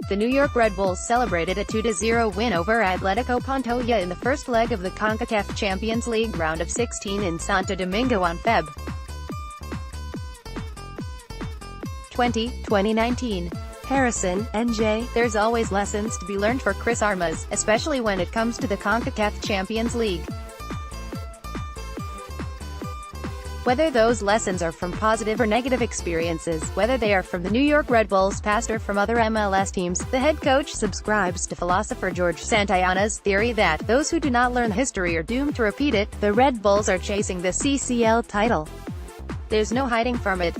The New York Red Bulls celebrated a 2-0 win over Atletico Pantoja in the first leg of the CONCACAF Champions League round of 16 in Santo Domingo on Feb. 20, 2019. Harrison, NJ. There's always lessons to be learned for Chris Armas, especially when it comes to the CONCACAF Champions League. Whether those lessons are from positive or negative experiences, whether they are from the New York Red Bulls past or from other MLS teams, the head coach subscribes to philosopher George Santayana's theory that those who do not learn history are doomed to repeat it. The Red Bulls are chasing the CCL title. There's no hiding from it.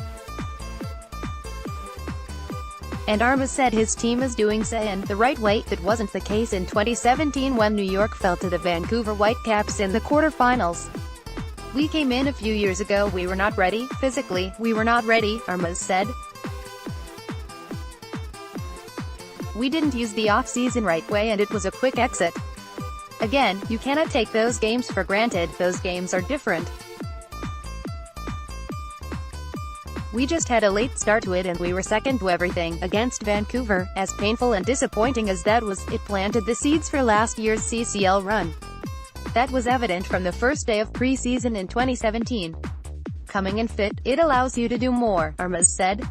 And Armas said his team is doing so in the right way. That wasn't the case in 2017 when New York fell to the Vancouver Whitecaps in the quarterfinals. We came in a few years ago, we were not ready, physically, we were not ready, Armas said. We didn't use the off-season right way and it was a quick exit. Again, you cannot take those games for granted, those games are different. We just had a late start to it and we were second to everything. Against Vancouver, as painful and disappointing as that was, it planted the seeds for last year's CCL run. That was evident from the first day of pre-season in 2017. Coming in fit, it allows you to do more, Armas said.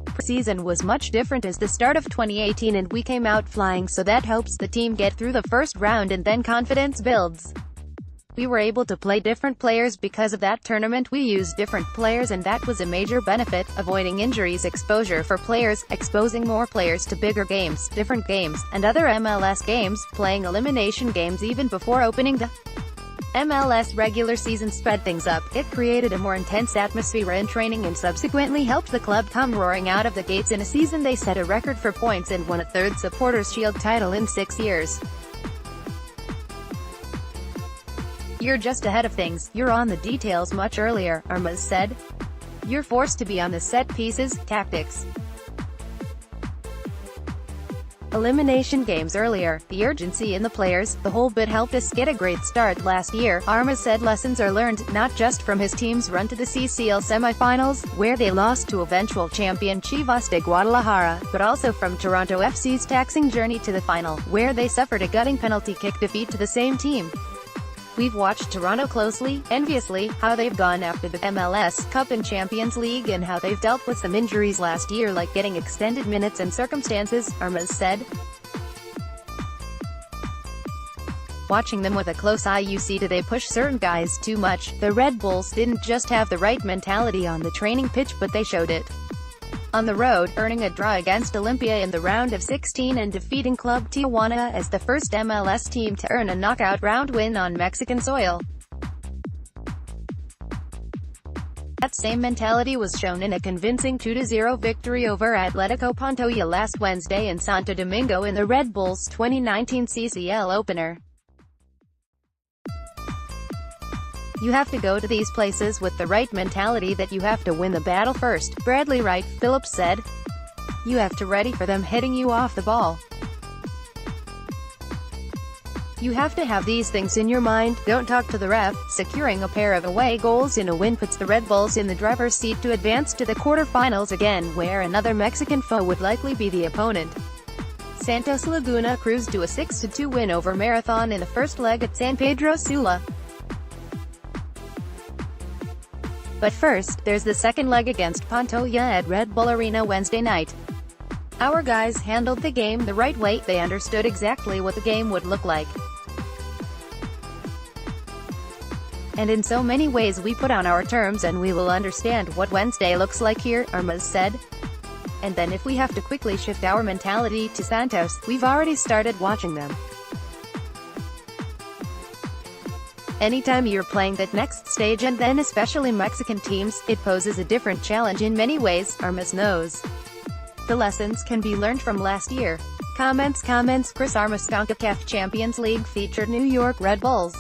Pre-season was much different as the start of 2018 and we came out flying, so that helps the team get through the first round and then confidence builds. We were able to play different players because of that tournament. We used different players and that was a major benefit, avoiding injuries, exposure for players, exposing more players to bigger games, different games, and other MLS games, playing elimination games even before opening the MLS regular season sped things up. It created a more intense atmosphere in training and subsequently helped the club come roaring out of the gates in a season they set a record for points and won a third Supporters' Shield title in 6 years. You're just ahead of things, you're on the details much earlier, Armas said. You're forced to be on the set pieces, tactics. Elimination games earlier, the urgency in the players, the whole bit helped us get a great start last year. Armas said lessons are learned, not just from his team's run to the CCL semifinals, where they lost to eventual champion Chivas de Guadalajara, but also from Toronto FC's taxing journey to the final, where they suffered a gutting penalty kick defeat to the same team. We've watched Toronto closely, enviously, how they've gone after the MLS Cup and Champions League and how they've dealt with some injuries last year like getting extended minutes and circumstances, Armas said. Watching them with a close eye you see they push certain guys too much. The Red Bulls didn't just have the right mentality on the training pitch but they showed it on the road, earning a draw against Olimpia in the round of 16 and defeating Club Tijuana as the first MLS team to earn a knockout round win on Mexican soil. That same mentality was shown in a convincing 2-0 victory over Atletico Pantoja last Wednesday in Santo Domingo in the Red Bulls' 2019 CCL opener. You have to go to these places with the right mentality that you have to win the battle first, Bradley Wright Phillips said. You have to ready for them hitting you off the ball. You have to have these things in your mind. Don't talk to the ref. Securing a pair of away goals in a win puts the Red Bulls in the driver's seat to advance to the quarterfinals again, where another Mexican foe would likely be the opponent. Santos Laguna cruised to a 6-2 win over Marathon in the first leg at San Pedro Sula. But first, there's the second leg against Pantoja at Red Bull Arena Wednesday night. Our guys handled the game the right way, they understood exactly what the game would look like. And in so many ways we put on our terms and we will understand what Wednesday looks like here, Armas said. And then if we have to quickly shift our mentality to Santos, we've already started watching them. Anytime you're playing that next stage and then especially Mexican teams, it poses a different challenge in many ways, Armas knows. The lessons can be learned from last year. Comments Chris Armas CONCACAF Champions League featured New York Red Bulls.